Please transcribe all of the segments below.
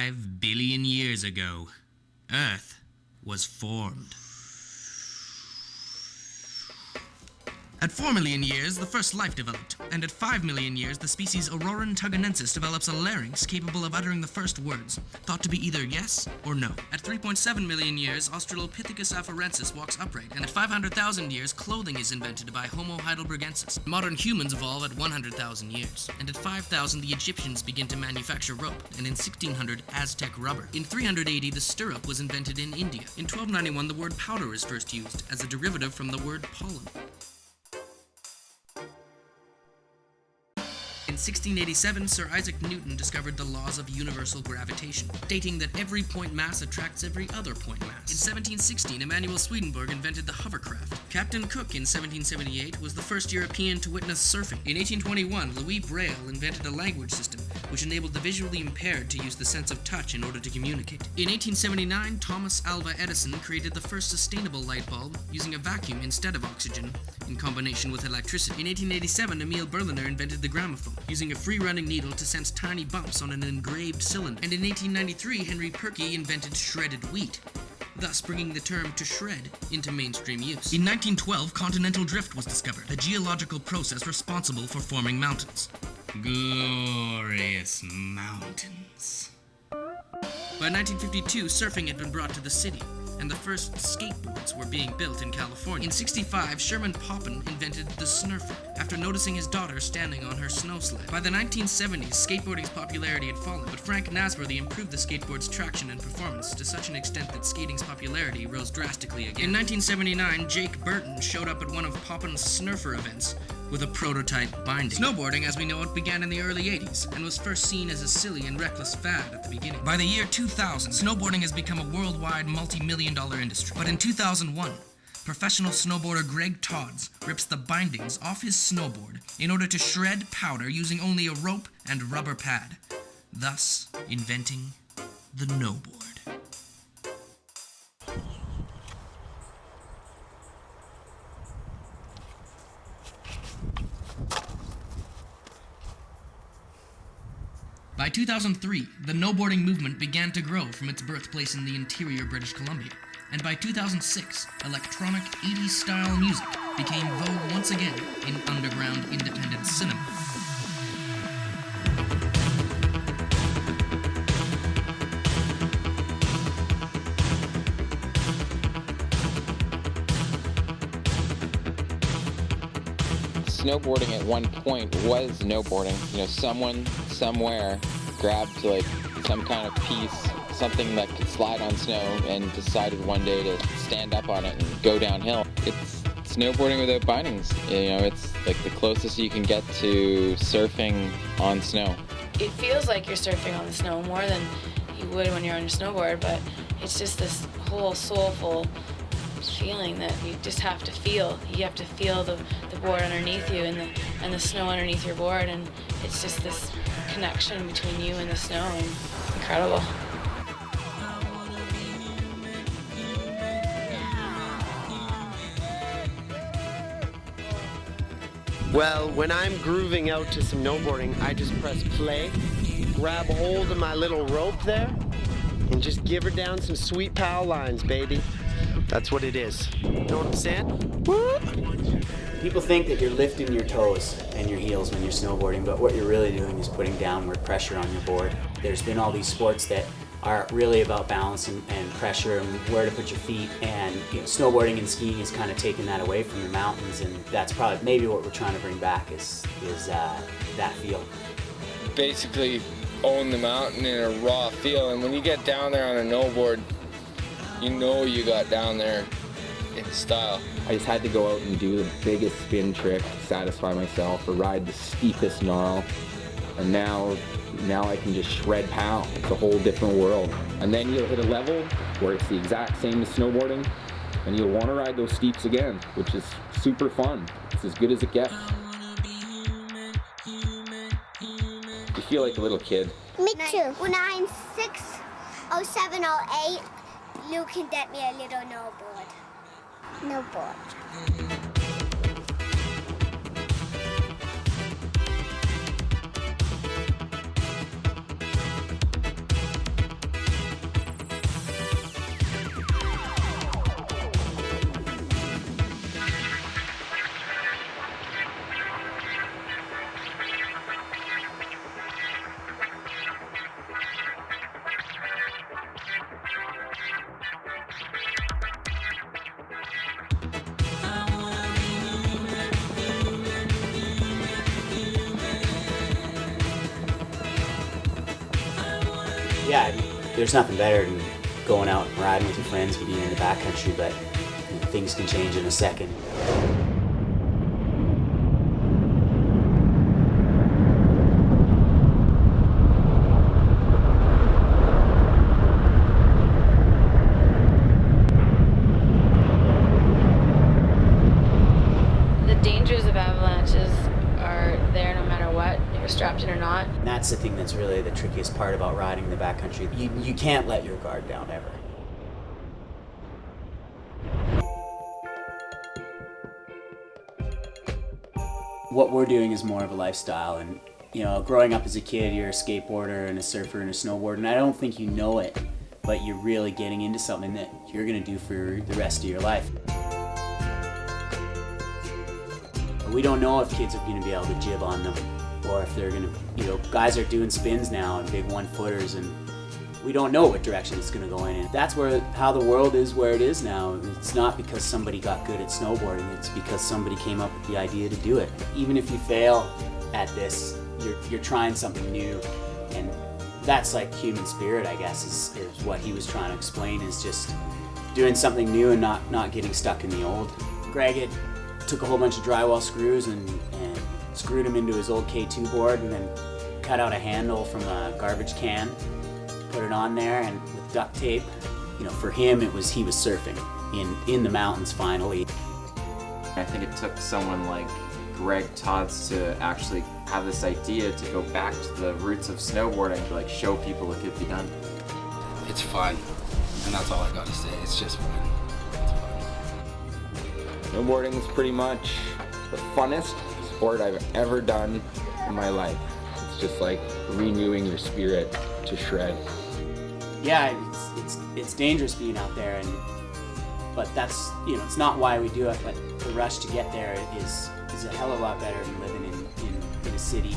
5 billion years ago, Earth was formed. At 4 million years, the first life developed, and at 5 million years, the species Auroran tuganensis develops a larynx capable of uttering the first words, thought to be either yes or no. At 3.7 million years, Australopithecus afarensis walks upright, and at 500,000 years, clothing is invented by Homo heidelbergensis. Modern humans evolve at 100,000 years, and at 5,000, the Egyptians begin to manufacture rope, and in 1600, Aztec rubber. In 380, the stirrup was invented in India. In 1291, the word powder is first used, as a derivative from the word pollen. In 1687, Sir Isaac Newton discovered the laws of universal gravitation, stating that every point mass attracts every other point mass. In 1716, Emanuel Swedenborg invented the hovercraft. Captain Cook in 1778 was the first European to witness surfing. In 1821, Louis Braille invented a language system, which enabled the visually impaired to use the sense of touch in order to communicate. In 1879, Thomas Alva Edison created the first sustainable light bulb using a vacuum instead of oxygen in combination with electricity. In 1887, Emil Berliner invented the gramophone, using a free-running needle to sense tiny bumps on an engraved cylinder. And in 1893, Henry Perky invented shredded wheat, thus bringing the term to shred into mainstream use. In 1912, continental drift was discovered, a geological process responsible for forming mountains. Glorious mountains. By 1952, surfing had been brought to the city, and the first skateboards were being built in California. In 1965, Sherman Poppin invented the snurfer, after noticing his daughter standing on her snow sled. By the 1970s, skateboarding's popularity had fallen, but Frank Nasworthy improved the skateboard's traction and performance to such an extent that skating's popularity rose drastically again. In 1979, Jake Burton showed up at one of Poppin's snurfer events with a prototype binding. Snowboarding, as we know it, began in the early 80s, and was first seen as a silly and reckless fad at the beginning. By the year 2000, snowboarding has become a worldwide multi-million-dollar industry. But in 2001, professional snowboarder Greg Todds rips the bindings off his snowboard in order to shred powder using only a rope and rubber pad, thus inventing the NoBoard. By 2003, the snowboarding movement began to grow from its birthplace in the interior British Columbia, and by 2006, electronic 80s style music became vogue once again in underground independent cinema. Snowboarding at one point was snowboarding. You know, someone somewhere grabbed like some kind of piece, something that could slide on snow, and decided one day to stand up on it and go downhill. It's snowboarding without bindings. You know, it's like the closest you can get to surfing on snow. It feels like you're surfing on the snow more than you would when you're on your snowboard, but it's just this whole soulful feeling that you just have to feel. You have to feel the board underneath you and the snow underneath your board, and it's just this connection between you and the snow, and it's incredible. Well, when I'm grooving out to some snowboarding, I just press play, grab hold of my little rope there, and just give her down some sweet pow lines, baby. That's what it is. You know what I'm saying? Woo! People think that you're lifting your toes and your heels when you're snowboarding, but what you're really doing is putting downward pressure on your board. There's been all these sports that are really about balance and pressure and where to put your feet, and you know, snowboarding and skiing is kind of taking that away from the mountains, and that's probably maybe what we're trying to bring back is that feel. Basically own the mountain in a raw feel, and when you get down there on a snowboard, you know you got down there in style. I just had to go out and do the biggest spin trick to satisfy myself, or ride the steepest gnarl, and now I can just shred pow. It's a whole different world. And then you'll hit a level where it's the exact same as snowboarding, and you'll want to ride those steeps again, which is super fun. It's as good as it gets. You feel like a little kid. Me too. When I'm 6 or 7 or 8, you can get me a little snowboard. Yeah, there's nothing better than going out and riding with your friends, being in the backcountry, but things can change in a second. The dangers of avalanches are there no matter what, if you're strapped in or not. And that's the thing that's really the trickiest part about riding in the backcountry. You can't let your guard down ever. What we're doing is more of a lifestyle, and growing up as a kid, you're a skateboarder and a surfer and a snowboarder, and I don't think you know it, but you're really getting into something that you're gonna do for the rest of your life. We don't know if kids are gonna be able to jib on them, or if they're gonna, guys are doing spins now and big 1-footers, and we don't know what direction it's gonna go in. And that's how the world is where it is now. It's not because somebody got good at snowboarding, it's because somebody came up with the idea to do it. Even if you fail at this, you're trying something new, and that's like human spirit, I guess, is what he was trying to explain, is just doing something new and not getting stuck in the old. Greg took a whole bunch of drywall screws and screwed them into his old K2 board, and then cut out a handle from a garbage can, put it on there, and with duct tape. For him, he was surfing in the mountains finally. I think it took someone like Greg Tots to actually have this idea to go back to the roots of snowboarding, to show people it could be done. It's fun, and that's all I got to say. It's just fun. Snowboarding is pretty much the funnest sport I've ever done in my life. It's just like renewing your spirit to shreds. Yeah, it's dangerous being out there, but that's it's not why we do it. But the rush to get there is a hell of a lot better than living in a city.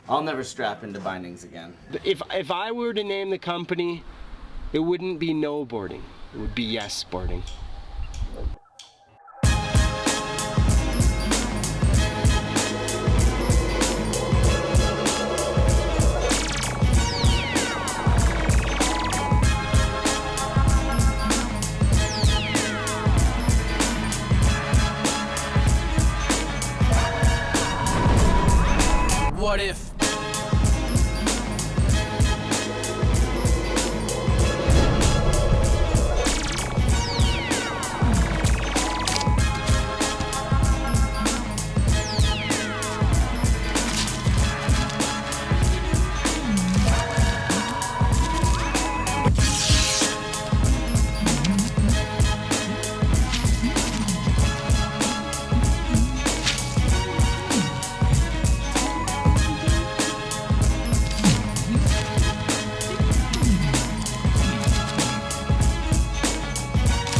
I'll never strap into bindings again. If I were to name the company, it wouldn't be NoBoarding. It would be Yes Boarding.